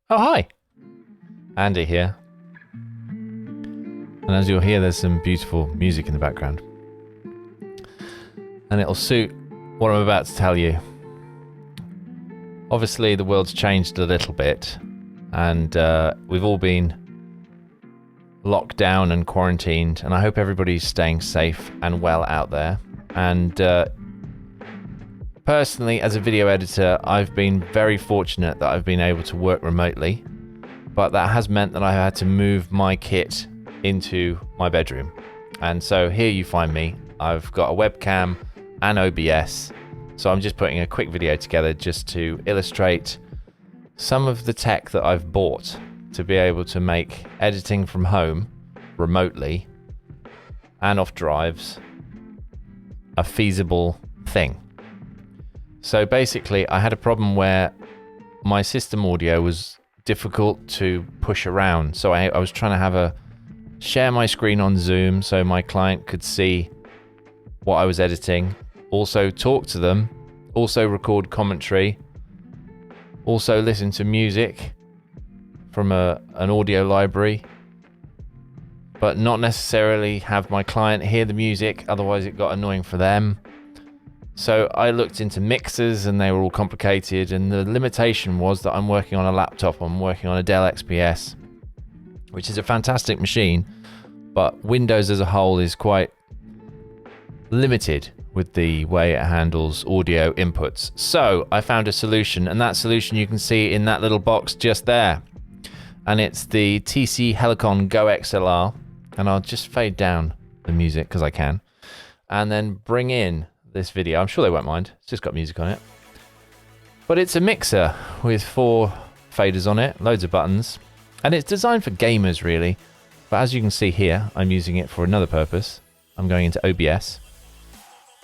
Oh, hi. Andy here. And as you'll hear, there's some beautiful music in the background. And it'll suit what I'm about to tell you. Obviously, the world's changed a little bit, and we've all been locked down and quarantined, and I hope everybody's staying safe and well out there. And personally, as a video editor, I've been very fortunate that I've been able to work remotely, but that has meant that I had to move my kit into my bedroom. And so here you find me. I've got a webcam and OBS, so I'm just putting a quick video together just to illustrate some of the tech that I've bought to be able to make editing from home remotely and off drives a feasible thing. So basically, I had a problem where my system audio was difficult to push around. So I was trying to share my screen on Zoom so my client could see what I was editing, also talk to them, also record commentary, also listen to music from an audio library, but not necessarily have my client hear the music, otherwise it got annoying for them. So I looked into mixers and they were all complicated, and the limitation was that I'm working on a laptop. I'm working on a Dell XPS, which is a fantastic machine, but Windows as a whole is quite limited with the way it handles audio inputs. So I found a solution, and that solution you can see in that little box just there. And it's the TC Helicon GOXLR. And I'll just fade down the music because I can, and then bring in this video. I'm sure they won't mind. It's just got music on it. But it's a mixer with 4 faders on it, loads of buttons, and it's designed for gamers really. But as you can see here, I'm using it for another purpose. I'm going into OBS,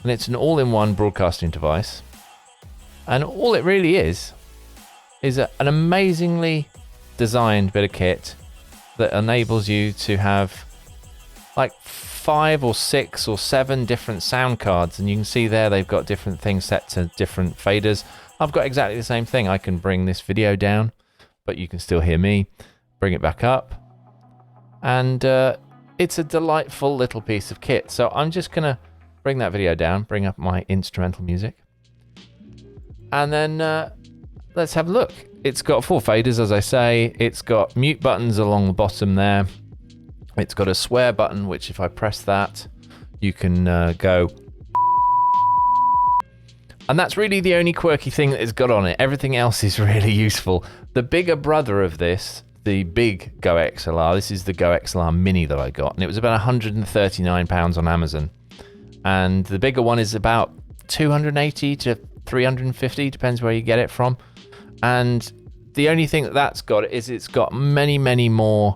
and it's an all-in-one broadcasting device. And all it really is an amazingly designed bit of kit that enables you to have like 5 or 6 or 7 different sound cards, and you can see there they've got different things set to different faders. I've got exactly the same thing. I can bring this video down, but you can still hear me. Bring it back up, and it's a delightful little piece of kit. So I'm just gonna bring that video down, bring up my instrumental music, and then let's have a look. It's got 4 faders, as I say. It's got mute buttons along the bottom there. It's got a swear button, which if I press that, you can go. And that's really the only quirky thing that it's got on it. Everything else is really useful. The bigger brother of this, the big GOXLR, this is the GOXLR Mini that I got, and it was about £139 on Amazon. And the bigger one is about 280 to 350, depends where you get it from. And the only thing that's got is it's got many, many more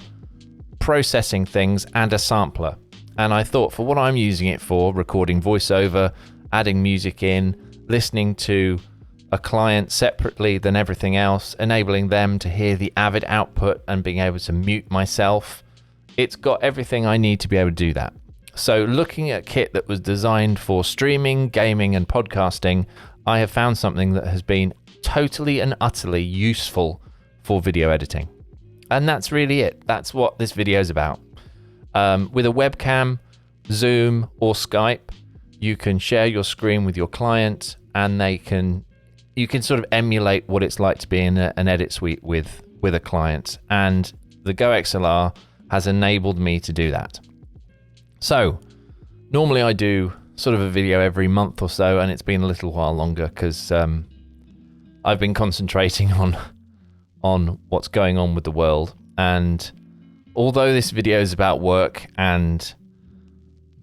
processing things and a sampler. And I thought, for what I'm using it for, recording voiceover, adding music in, listening to a client separately than everything else, enabling them to hear the Avid output and being able to mute myself, it's got everything I need to be able to do that. So looking at kit that was designed for streaming, gaming and podcasting, I have found something that has been totally and utterly useful for video editing. And that's really it. That's what this video is about. With a webcam, Zoom or Skype, you can share your screen with your client, and you can sort of emulate what it's like to be in an edit suite with a client. And the GOXLR has enabled me to do that. So normally I do sort of a video every month or so, and it's been a little while longer because I've been concentrating on what's going on with the world. And although this video is about work and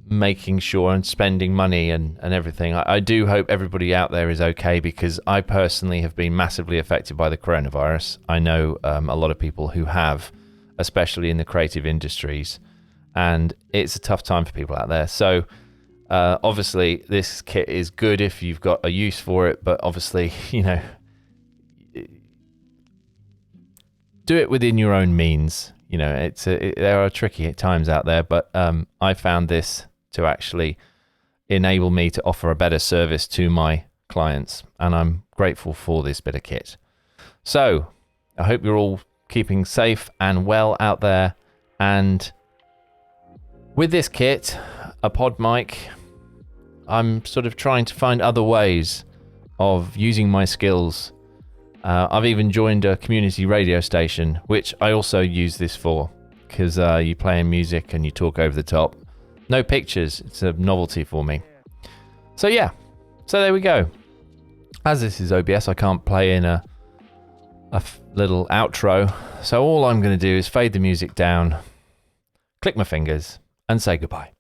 making sure and spending money and everything, I do hope everybody out there is okay, because I personally have been massively affected by the coronavirus. I know a lot of people who have, especially in the creative industries, and it's a tough time for people out there. So obviously this kit is good if you've got a use for it, but obviously, you know, do it within your own means. You know, there are tricky times out there, but I found this to actually enable me to offer a better service to my clients, and I'm grateful for this bit of kit. So I hope you're all keeping safe and well out there. And with this kit, a pod mic, I'm sort of trying to find other ways of using my skills. I've even joined a community radio station, which I also use this for, because you play in music and you talk over the top. No pictures, it's a novelty for me. So yeah, so there we go. As this is OBS, I can't play in a little outro, so all I'm going to do is fade the music down, click my fingers, and say goodbye.